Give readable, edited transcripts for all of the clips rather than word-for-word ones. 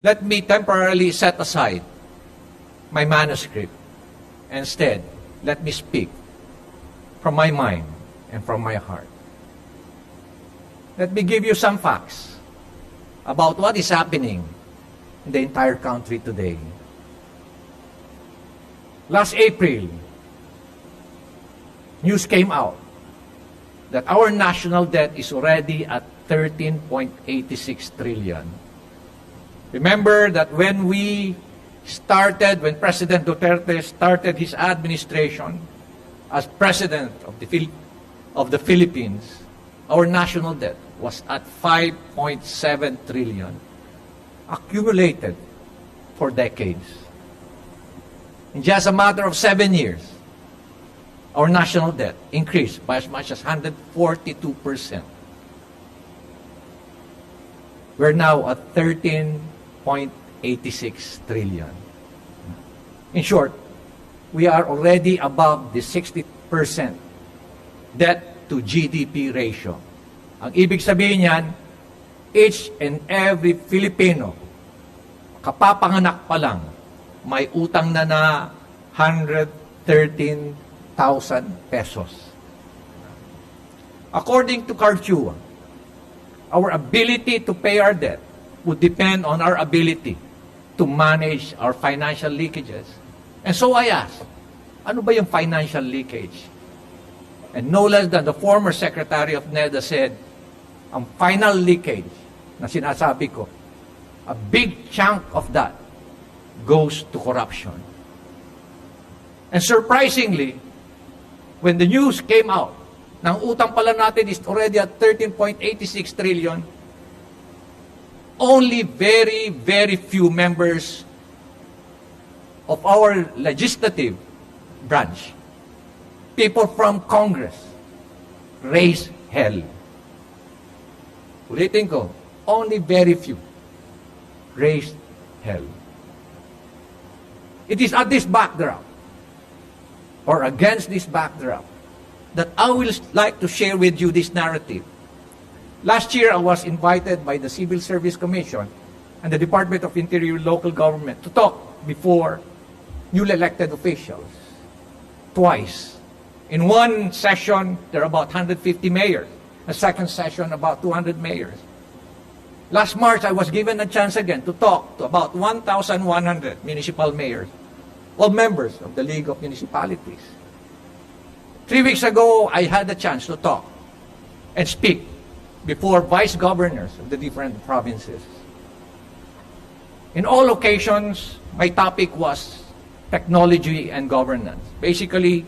Let me temporarily set aside my manuscript. Instead, let me speak from my mind and from my heart. Let me give you some facts about what is happening in the entire country today. Last April, news came out that our national debt is already at 13.86 trillion. Remember that when President Duterte started his administration as President of the Philippines, our national debt was at 5.7 trillion, accumulated for decades. In just a matter of 7 years, our national debt increased by as much as 142%. We're now at 13.86 trillion. In short, we are already above the 60% debt to GDP ratio. Ang ibig sabihin niyan, each and every Filipino, kapapanganak pa lang, may utang na 113,000 pesos. According to Cartua, our ability to pay our debt would depend on our ability to manage our financial leakages. And so I asked, ano ba yung financial leakage? And no less than the former Secretary of NEDA said, ang final leakage na sinasabi ko, a big chunk of that goes to corruption. And surprisingly, when the news came out, na ang utang pala natin is already at 13.86 trillion, only very, very few members of our legislative branch, people from Congress, raised hell. Ulitin ko, only very few raised hell. It is at this backdrop, or against this backdrop, that I will like to share with you this narrative. Last year, I was invited by the Civil Service Commission and the Department of Interior Local Government to talk before newly elected officials. Twice. In one session, there are about 150 mayors. A second session, about 200 mayors. Last March, I was given a chance again to talk to about 1,100 municipal mayors, all members of the League of Municipalities. 3 weeks ago, I had the chance to talk and speak before vice governors of the different provinces. In all occasions, my topic was technology and governance. Basically,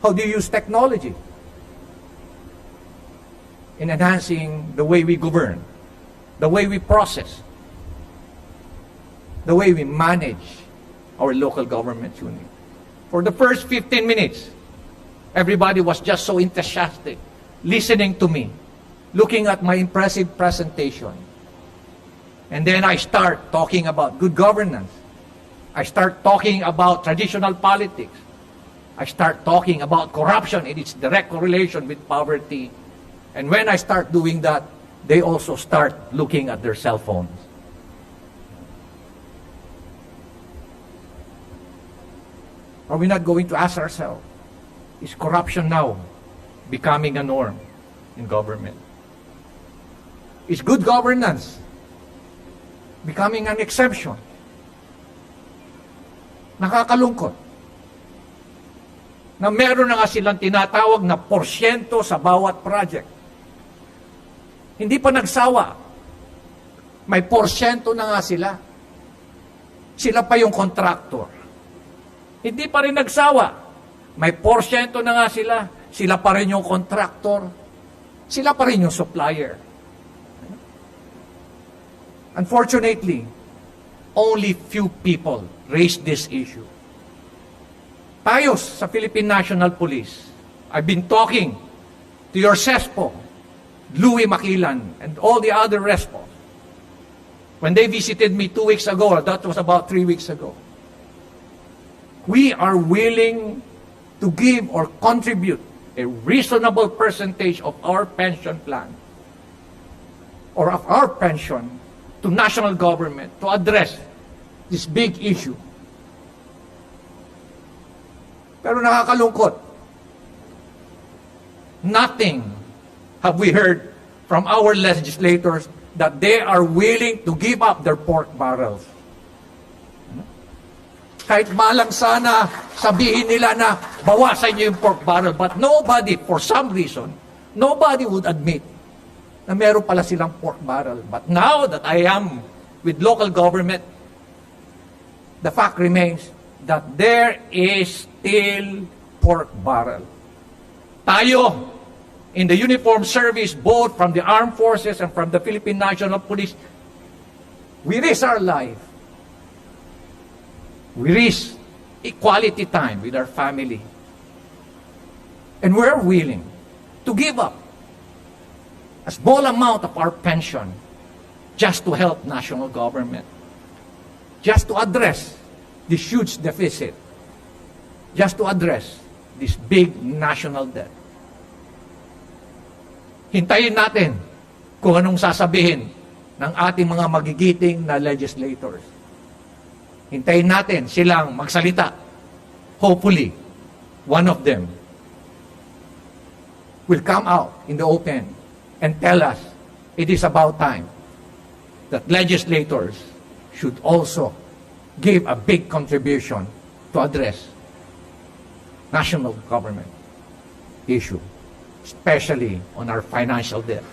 how do you use technology in enhancing the way we govern, the way we process, the way we manage our local government unit. For the first 15 minutes, everybody was just so enthusiastic, listening to me, looking at my impressive presentation. And then I start talking about good governance. I start talking about traditional politics. I start talking about corruption and its direct correlation with poverty. And when I start doing that, they also start looking at their cell phones. Are we not going to ask ourselves, is corruption now becoming a norm in government? Is good governance becoming an exception? Nakakalungkot na meron na nga silang tinatawag na porsyento sa bawat project. Hindi pa nagsawa. May porsyento na nga sila. Sila pa yung contractor. Hindi pa rin nagsawa. May porsyento na nga sila. Sila pa rin yung contractor. Sila pa rin yung supplier. Unfortunately, only few people raise this issue. Tayo sa Philippine National Police, I've been talking to your CESPO, Louie Makilan, and all the other RESPOs. When they visited me 2 weeks ago, that was about 3 weeks ago, we are willing to give or contribute a reasonable percentage of our pension plan or of our pension to national government to address this big issue. Pero nakakalungkot, nothing have we heard from our legislators that they are willing to give up their pork barrels. Kahit malang sana sabihin nila na bawasan niyo yung pork barrel, but nobody, for some reason, nobody would admit na meron pala silang pork barrel. But now that I am with local government, the fact remains that there is still pork barrel. Tayo, in the uniformed service, both from the armed forces and from the Philippine National Police, we risk our life. We risk equality time with our family. And we're willing to give up a small amount of our pension just to help national government, just to address this huge deficit, just to address this big national debt. Hintayin natin kung anong sasabihin ng ating mga magigiting na legislators. Hintayin natin silang magsalita. Hopefully, one of them will come out in the open and tell us it is about time that legislators should also give a big contribution to address national government issue, especially on our financial debt.